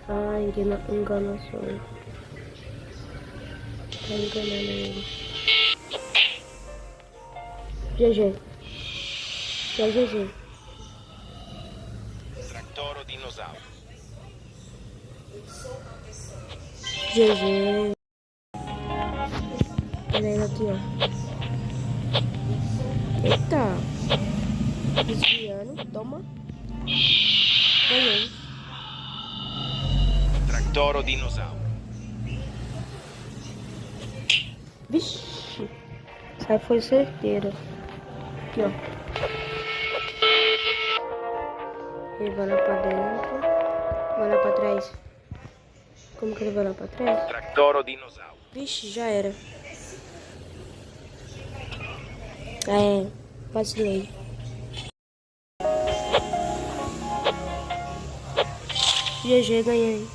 Ah, enganação. Tá enganando ele. GG. Só GG. Tractoro dinossauro. GG. Olha ele aqui, ó. Eita. Desviando. Toma. Ganhei. Tractoro dinossauro. Vixe. Essa foi certeira. Aqui, ó. Ele vai lá pra dentro. Vai lá pra trás. Como que ele vai lá pra trás? Tractoro dinossauro. Vixe, já era. É, vacilei. GG, ganhei.